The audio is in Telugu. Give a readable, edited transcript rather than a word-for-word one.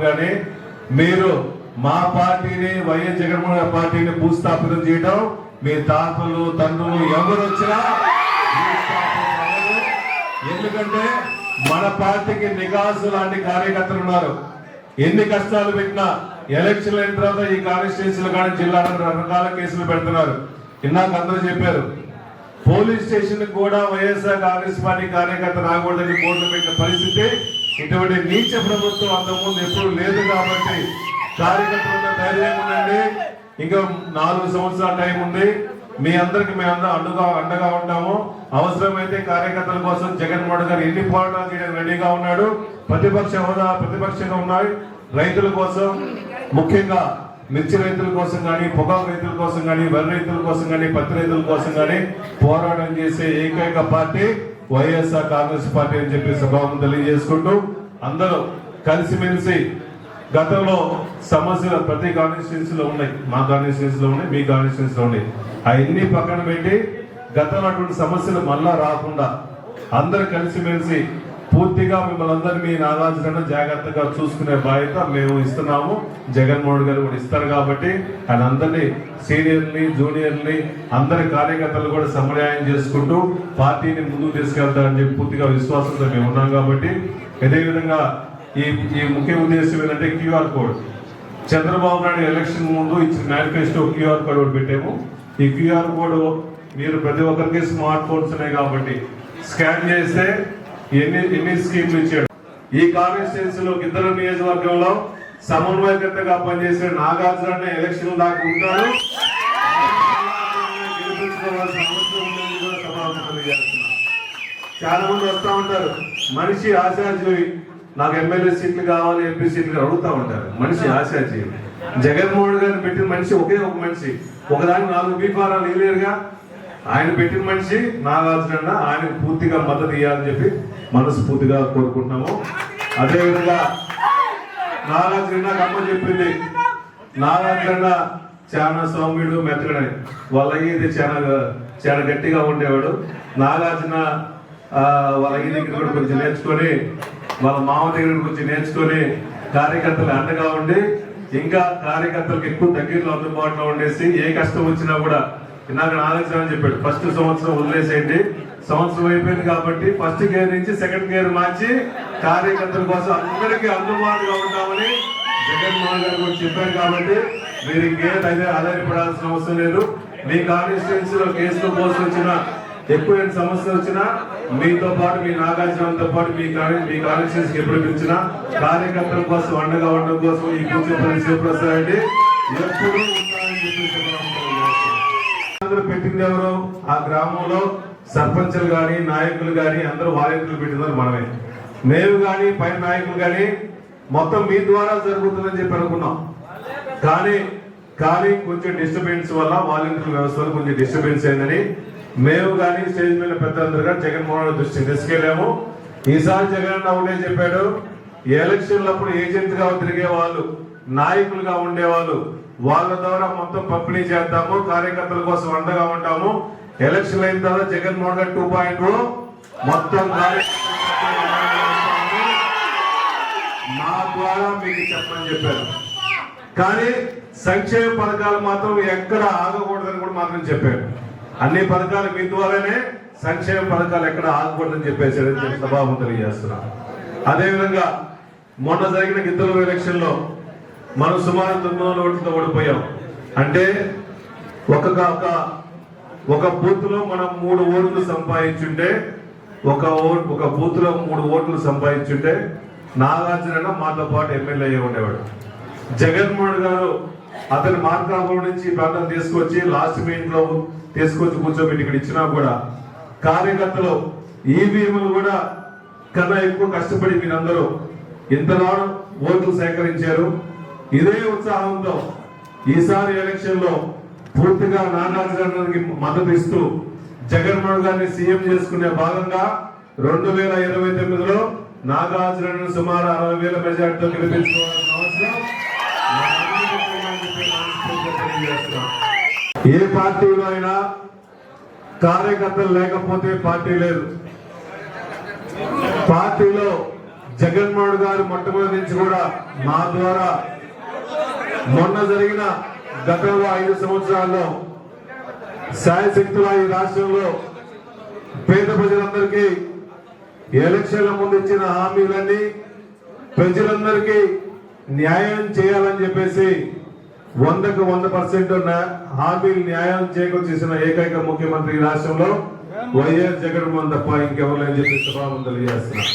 కానీ మీరు మా పార్టీని వైఎస్ జగన్మోహన్ పార్టీని భూస్థాపితం చేయడం మీ తాతలు తండ్రులు ఎవరు వచ్చినా ఎందుకంటే మన పార్టీకి నికాసు లాంటి కార్యకర్తలు ఉన్నారు. ఎన్ని కష్టాలు పెట్టినా ఎలక్షన్ అయిన తర్వాత ఈ కాన్స్టిట్యూన్సీలు కానీ జిల్లాలో రకరకాల కేసులు పెడుతున్నారు. ఇందాక అందరూ చెప్పారు, పోలీస్ స్టేషన్ కూడా వైఎస్ఆర్ కాంగ్రెస్ పార్టీ కార్యకర్త రాకూడదని బోర్డులు పెట్టిన పరిస్థితి. ఇటువంటి నీచ ప్రభుత్వం అంతకుముందు ఎప్పుడు లేదు కాబట్టి కార్యకర్తలు ధైర్యంగా ఉండండి. ఇంకా 4 సంవత్సరాల టైం ఉంది. మీ అందరికి మేము అండగా ఉంటాము. అవసరమైతే కార్యకర్తల కోసం జగన్మోహన్ గారు ఎన్ని పోరాటాలు చేయడానికి రెడీగా ఉన్నాడు. ప్రతిపక్ష హోదా ప్రతిపక్షంగా ఉన్నాయి. రైతుల కోసం, ముఖ్యంగా మిర్చి రైతుల కోసం కానీ, పొగాకు రైతుల కోసం కానీ, వరి రైతుల కోసం కానీ, పత్తి రైతుల కోసం కానీ పోరాటం చేసే ఏకైక పార్టీ వైఎస్ఆర్ కాంగ్రెస్ పార్టీ అని చెప్పి సభాముఖంగా తెలియజేసుకుంటూ అందరూ కలిసిమెలిసి గతంలో సమస్యలు ప్రతి కాన్స్టిట్యూన్సీలో ఉన్నాయి. మా కాన్స్టిట్యూన్సీలో ఉన్నాయి, మీ కాన్స్టిట్యూన్సీలో ఉన్నాయి. అవన్నీ పక్కన పెట్టి గతంలో అటువంటి సమస్యలు మళ్ళా రాకుండా అందరూ కలిసిమెలిసి పూర్తిగా మిమ్మల్ని అందరినీ మీ నాగార్జున జాగ్రత్తగా చూసుకునే బాధ్యత మేము ఇస్తున్నాము. జగన్మోహన్ గారు కూడా ఇస్తారు కాబట్టి ఆయన అందరినీ సీనియర్ని జూనియర్ని అందరి కార్యకర్తలు కూడా సమన్వయం చేసుకుంటూ పార్టీని ముందుకు తీసుకెళ్తారని చెప్పి పూర్తిగా విశ్వాసంతో మేము ఉన్నాం. కాబట్టి అదేవిధంగా ఈ ముఖ్య ఉద్దేశం ఏంటంటే QR code. Chandrababu Naidu election ముందు ఇచ్చిన మేనిఫెస్టో క్యూఆర్ కోడ్ ఒకటి పెట్టాము. ఈ క్యూఆర్ కోడ్ మీరు ప్రతి ఒక్కరికి స్మార్ట్ ఫోన్స్ ఉన్నాయి కాబట్టి స్కాన్ చేస్తే ఎన్ని స్కీమ్లు ఇచ్చాడు. ఈ కాన్స్టిట్యూన్సీలో ఇద్దరు నియోజకవర్గంలో సమన్వయకర్తగా పనిచేసే నాగార్జున ఎలక్షన్ దాకా ఉంటారు. చాలా మంది వస్తా ఉంటారు, మనిషి ఆశాజీవి, నాకు ఎమ్మెల్యే సీట్లు కావాలి, ఎంపీ సీట్లు అడుగుతా ఉంటారు. మనిషి ఆశాజీవి. జగన్మోహన్ గారిని పెట్టిన మనిషి ఒకే ఒక మనిషి, ఒకదానికి 4 బీఫారాలు ఇవ్వలేరుగా. ఆయన పెట్టిన మనిషి నాగార్జున, ఆయన పూర్తిగా మద్దతు ఇవ్వాలని చెప్పి మనస్ఫూర్తిగా కోరుకుంటున్నాము. అదేవిధంగా నాగార్జున అమ్మ చెప్పింది, నాగార్జున చాలా సౌమ్యుడు, మెత్తడని. వాళ్ళ ఇది చాలా గట్టిగా ఉండేవాడు. నాగార్జున వాళ్ళ ఈ దగ్గర కూడా కొంచెం నేర్చుకొని, వాళ్ళ మామ దగ్గర కొంచెం నేర్చుకొని కార్యకర్తలు అండగా ఉండి ఇంకా కార్యకర్తలకు ఎక్కువ దగ్గరలో అందుబాటులో ఉండేసి ఏ కష్టం వచ్చినా కూడా నాకు నాగార్జున చెప్పాడు, ఫస్ట్ సంవత్సరం వదిలేసేయండి, సంవత్సరం అయిపోయింది కాబట్టి ఫస్ట్ గేర్ నుంచి సెకండ్ గేర్ మార్చి కార్యకర్తల కోసం అందరికీ అందుబాటుగా ఉంటామని జగన్మోహన్ గారు కూడా చెప్పారు. కాబట్టి మీరు ఇంకేం ఆధారపడాల్సిన అవసరం లేదు. మీ కాన్స్టిట్యూన్సీలో కేసులు పోస్ట్ వచ్చినా, ఎక్కువైన సమస్యలు వచ్చినా మీతో పాటు, మీ నాగార్జునతో పాటు మీ కాన్స్టిట్యూన్సీకి ఎప్పుడు పిలిచినా కార్యకర్తల కోసం అండగా ఉండడం కోసం ఈ కూర్చోపల్లి శివప్రసాద్ రెడ్డి ఎప్పుడు ఉంటారని చెప్పి పెట్టింది ఎవరు? ఆ గ్రామంలో సర్పంచులు గాని, నాయకులు గాని అందరూ వాలంటీర్లు పెట్టిందని మనమే. మేము గాని, పైన నాయకులు గాని మొత్తం మీ ద్వారా జరుగుతుందని చెప్పి అనుకున్నాం. కానీ కొంచెం డిస్టర్బెన్స్ వల్ల వాలంటీర్ వ్యవస్థలో కొంచెం డిస్టర్బెన్స్ అయిందని మేము కానీ స్టేజ్ మీద పెద్దలందరూ కానీ జగన్మోహన్ దృష్టికి తీసుకెళ్ళాము. ఈసారి జగన్ ఒకటే చెప్పాడు, ఎలక్షన్లప్పుడు ఏజెంట్ గా తిరిగే వాళ్ళు, నాయకులుగా ఉండేవాళ్ళు, వాళ్ళ ద్వారా మొత్తం పంపిణీ చేద్దాము, కార్యకర్తల కోసం అండగా ఉంటాము. ఎలక్షన్ అయిన తర్వాత జగన్మోహన్ గారు 2.0 మొత్తం నా ద్వారా మీకు చెప్పమని చెప్పారు. కానీ సంక్షేమ పథకాలు మాత్రం ఎక్కడ ఆగకూడదని కూడా మాత్రం చెప్పారు. అన్ని పథకాలు మీ ద్వారానే, సంక్షేమ పథకాలు ఎక్కడ ఆగకూడదని చెప్పేసి సభాముఖంగా తెలియజేస్తున్నా. అదేవిధంగా మొన్న జరిగిన గిద్దలూరు ఎలక్షన్ లో మనం సుమారు 900 ఓట్లతో ఓడిపోయాం. అంటే ఒక బూత్ లో మనం 3 ఓట్లు సంపాదించుంటే, ఒక బూత్ లో 3 ఓట్లు సంపాదించుంటే నాగార్జున మాతో పాటు ఎమ్మెల్యే ఉండేవాడు. జగన్మోహన్ గారు అతని మార్కాపురం నుంచి ప్రాంతం తీసుకొచ్చి లాస్ట్ మీట్ లో తీసుకొచ్చి కూర్చోబెట్టి ఇక్కడ ఇచ్చినా కూడా కార్యకర్తలు ఈవీఎంలు కూడా కన్నా ఎక్కువ కష్టపడి మీరందరూ ఇంతలో ఓట్లు సేకరించారు. ఇదే ఉత్సాహంతో ఈసారి ఎలక్షన్ లో పూర్తిగా నాగార్జునకి మద్దతు ఇస్తూ జగన్మోహన్ గారిని సీఎం చేసుకునే భాగంగా 2029లో నాగార్జున సుమారు 60,000 మెజార్టీతో గెలిపించుకోవాల్సిన అవసరం. ఏ పార్టీలో అయినా కార్యకర్తలు లేకపోతే పార్టీ లేదు. పార్టీలో జగన్మోహన్ గారు మొట్టమొదటి నుంచి కూడా మా ద్వారా మొన్న జరిగిన గతంలో 5 సంవత్సరాల్లో శాయశక్తుల ఈ రాష్ట్రంలో పేద ప్రజలందరికీ ఎలక్షన్ల ముందు ఇచ్చిన హామీలన్నీ ప్రజలందరికీ న్యాయం చేయాలని చెప్పేసి 100కు 100% హామీలు న్యాయం చేకూర్చేసిన ఏకైక ముఖ్యమంత్రి ఈ రాష్ట్రంలో వైఎస్ జగన్మోహన్ తప్ప ఇంకెవరు అని చెప్పి సభాముఖం తెలియజేస్తున్నా.